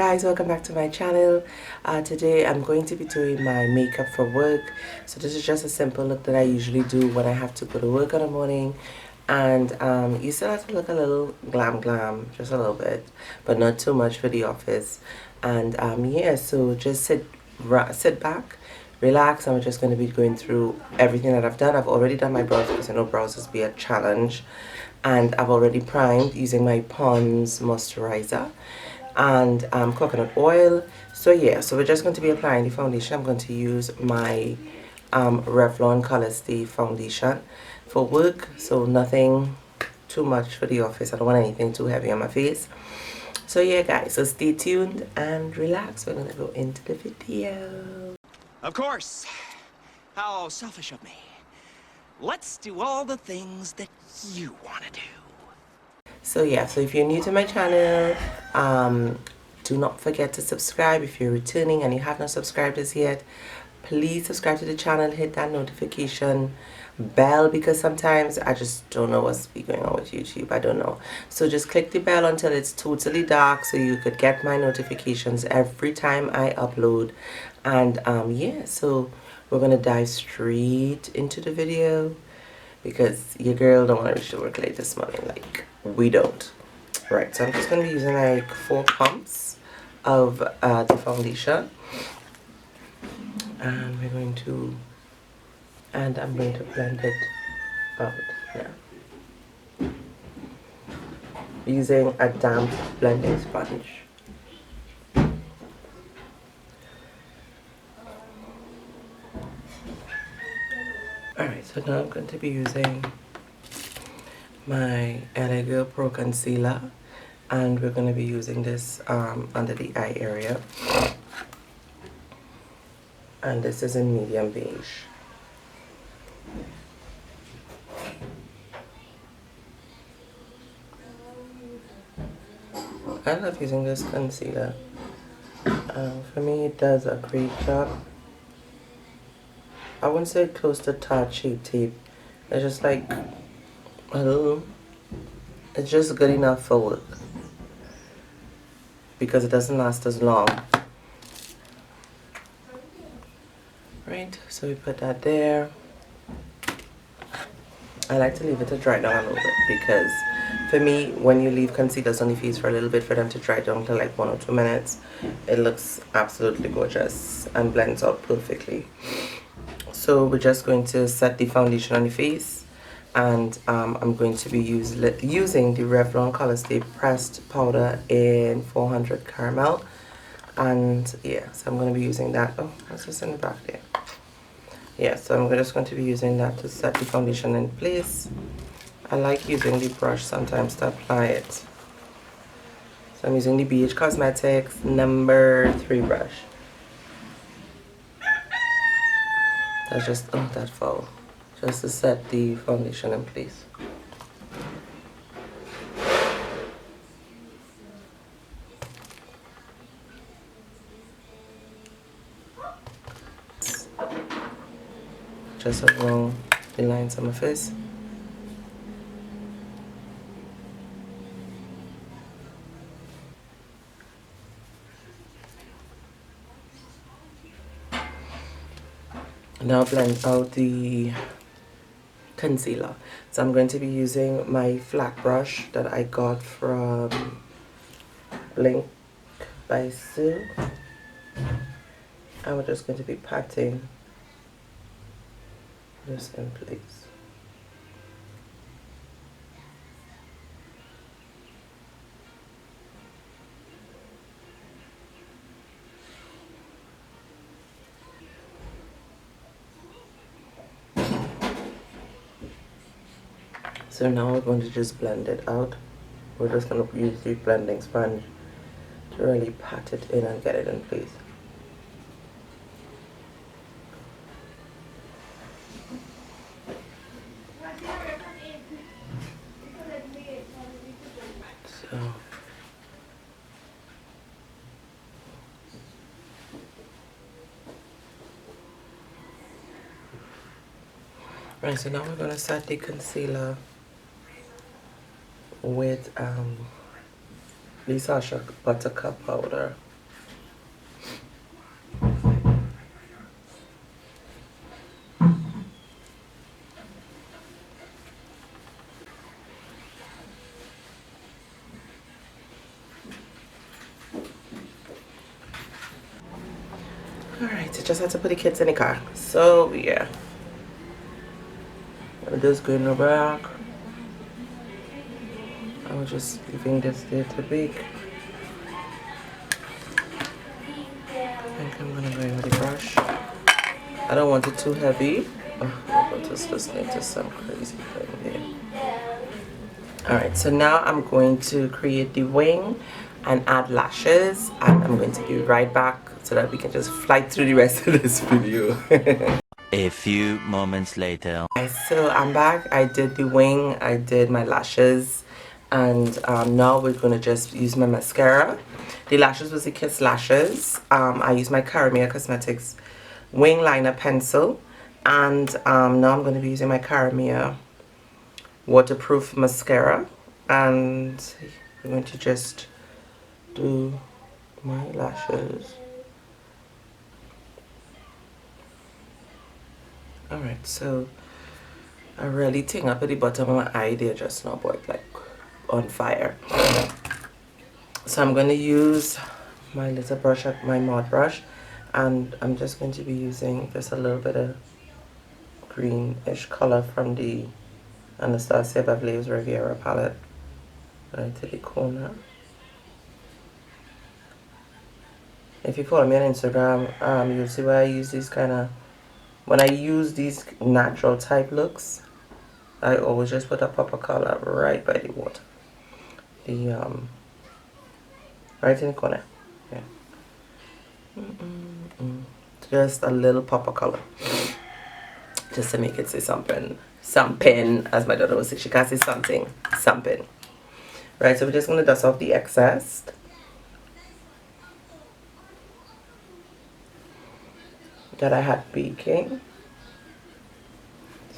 guys, welcome back to my channel. Today I'm going to be doing my makeup for work. So this is just a simple look that I usually do when I have to go to work in the morning. And you still have to look a little glam, just a little bit, but not too much for the office. And yeah, so just sit back, relax. I'm just going to be going through everything that I've done. I've already done my brows because I know brows is be a challenge. And I've already primed using my Pond's moisturizer and coconut oil. So yeah, so we're just going to be applying the foundation. I'm going to use my Revlon Colourstay foundation for work, so nothing too much for the office. I don't want anything too heavy on my face. So yeah guys, so stay tuned and relax. We're gonna go into the video. Of course. How selfish of me. Let's do all the things that you want to do. So yeah, so if you're new to my channel, do not forget to subscribe. If you're returning and you have not subscribed as yet, please subscribe to the channel, hit that notification bell, because sometimes I just don't know what's going on with YouTube. I don't know. So just click the bell until it's totally dark so you could get my notifications every time I upload. And yeah, so we're gonna dive straight into the video because your girl don't want to reach to work late this morning, like we don't. Right, so I'm just gonna be using like 4 pumps of the foundation, and we're going to, and I'm going to blend it out now using a damp blending sponge. Alright, so now I'm going to be using my Eyelook Pro Concealer, and we're going to be using this under the eye area, and this is in medium beige. I love using this concealer. For me it does a great job. I wouldn't say close to Tarte Shape Tape. It's just like a little, it's just good enough for work because it doesn't last as long. Right, so we put that there. I like to leave it to dry down a little bit because for me, when you leave concealers on the face for a little bit for them to dry down to like 1 or 2 minutes, it looks absolutely gorgeous and blends out perfectly. So we're just going to set the foundation on the face, and I'm going to be using the Revlon Colourstay pressed powder in 400 caramel, and yeah, so I'm going to be using that. Oh, what's this in the back there? Yeah, so I'm just going to be using that to set the foundation in place. I like using the brush sometimes to apply it. So I'm using the BH Cosmetics number 3 brush. That's just, oh, that fell. Just to set the foundation in place. Just along the lines of my face. Now blend out the concealer. So I'm going to be using my flat brush that I got from Blink by Sue. And we're just going to be patting this in place. So now we're going to just blend it out. We're just going to use the blending sponge to really pat it in and get it in place. So right, so now we're going to set the concealer with the Sacha Buttercup powder. just had to put the kids in the car. So yeah, I'm just going to back. I'm just leaving this there to bake. I think I'm gonna go in with the brush. I don't want it too heavy. Oh, I'm just listening to some crazy thing there. Alright, so now I'm going to create the wing and add lashes, and I'm going to be right back so that we can just fly through the rest of this video. A few moments later. So I'm back. I did the wing, I did my lashes, and now we're going to just use my mascara. The lashes was the Kiss Lashes. I used my Caramia Cosmetics wing liner pencil, and now I'm going to be using my Caramia waterproof mascara, and I'm going to just do my lashes. Alright, so I really think up at the bottom of my eye there just now, but like on fire. So I'm going to use my little brush, my mod brush, and I'm just going to be using just a little bit of greenish color from the Anastasia Beverly Hills Riviera palette right to the corner. If you follow me on Instagram, you'll see where I use these kind of, when I use these natural type looks, I always just put a pop of color right by the water, the right in the corner. Yeah. Just a little pop of color, just to make it say something, as my daughter would say. She can't say something, something. Right, so we're just gonna dust off the excess. That I had baking.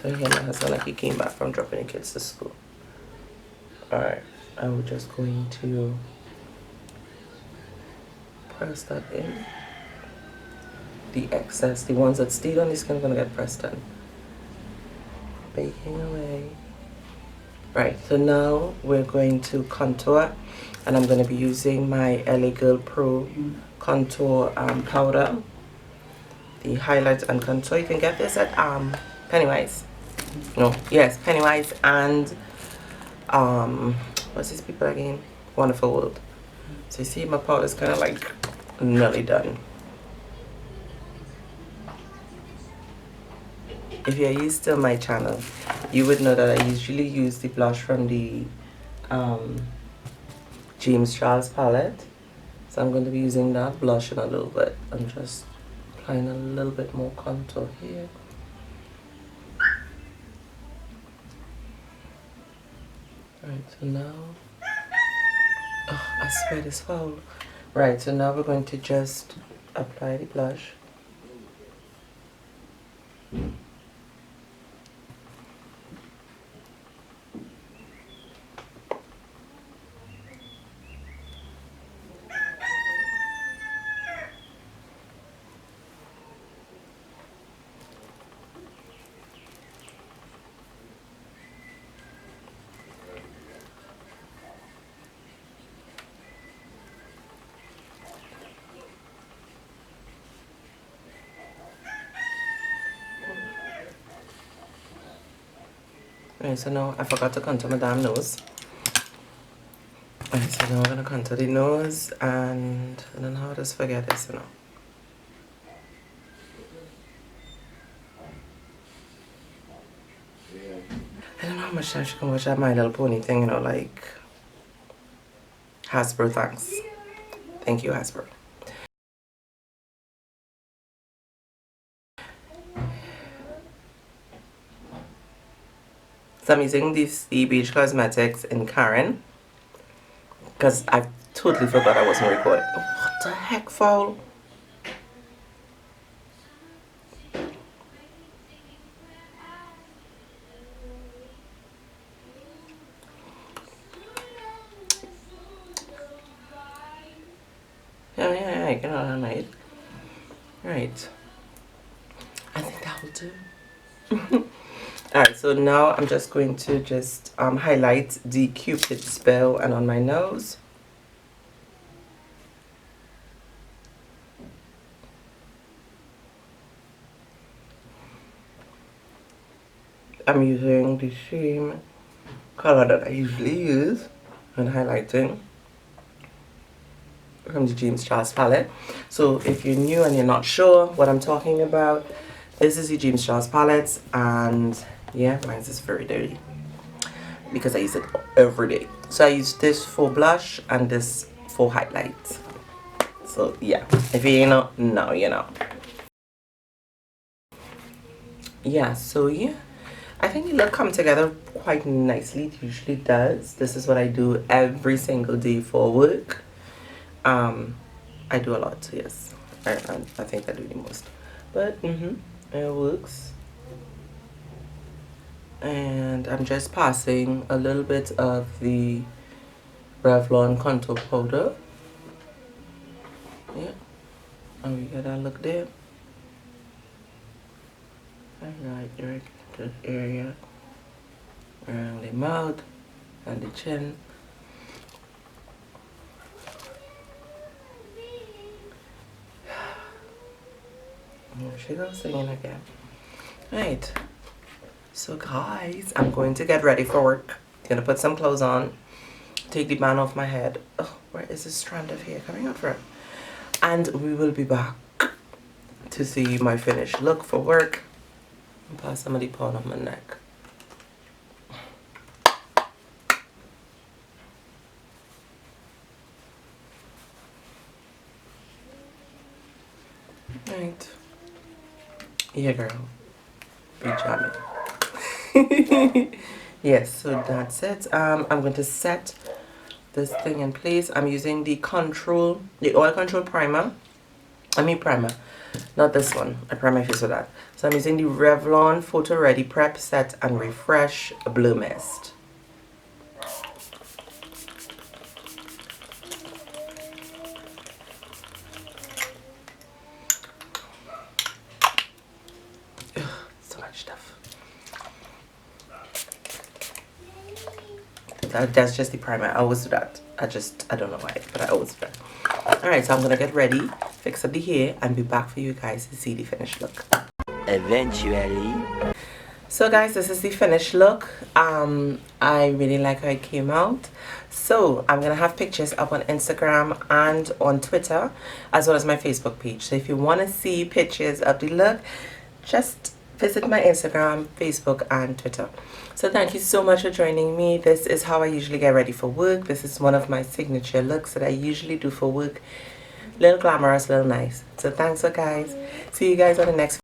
So here my husband, like, he came back from dropping the kids to school. Alright, I'm just going to press that in. The excess, the ones that stayed on the skin are gonna get pressed in. Baking away. Right, so now we're going to contour, and I'm going to be using my LA Girl Pro contour powder. The highlight and contour, you can get this at Pennywise. No, yes, Pennywise and what's these people again? Wonderful World. So you see my powder is kind of like nearly done. If you're used to my channel, you would know that I usually use the blush from the James Charles palette. So I'm going to be using that blush in a little bit. I'm just applying a little bit more contour here. Right, so now, oh, I swear this foul. Right, so now we're going to just apply the blush. Right, so now I forgot to contour my damn nose. Right, so now I'm gonna contour the nose, and I don't know how to just forget this, you know. I don't know how much time she can watch that My Little Pony thing, you know, like Hasbro, thanks. Thank you, Hasbro. So I'm using this Beach Cosmetics in Karen, because I totally forgot I wasn't recording. What the heck, foul? Yeah, get on that. Right. I think that will do. Alright, so now I'm just going to just highlight the Cupid's bow and on my nose. I'm using the same color that I usually use when highlighting from the James Charles palette. So if you're new and you're not sure what I'm talking about, this is the James Charles palette, and yeah, mine is very dirty because I use it every day. So I use this for blush and this for highlight. So yeah, if you know, now you know. Yeah, so yeah, I think it will come together quite nicely. It usually does. This is what I do every single day for work. I do a lot, yes. I think I do the most, but it works. And I'm just passing a little bit of the Revlon contour powder. Yeah, and we get that look there. Right there, this area around the mouth and the chin. Here she goes singing again. Right. So guys, I'm going to get ready for work. Gonna put some clothes on. Take the band off my head. Oh, where is this strand of hair coming out from? And we will be back to see my finished look for work. And pass some of the pawn on my neck. Right. Yeah, girl. Be jamming. Yes, so that's it. I'm going to set this thing in place. I'm using the oil control primer. Primer, not this one. I prime my face with that. So I'm using the Revlon Photo Ready Prep Set and Refresh Blue Mist. Ugh, so much stuff. That's just the primer. I always do that. I don't know why, but I always do that. Alright, so I'm gonna get ready, fix up the hair, and be back for you guys to see the finished look. Eventually. So guys, this is the finished look. I really like how it came out. So I'm gonna have pictures up on Instagram and on Twitter, as well as my Facebook page. So if you want to see pictures of the look, just visit my Instagram, Facebook, and Twitter. So thank you so much for joining me. This is how I usually get ready for work. This is one of my signature looks that I usually do for work. Little glamorous, little nice. So thanks, guys. See you guys on the next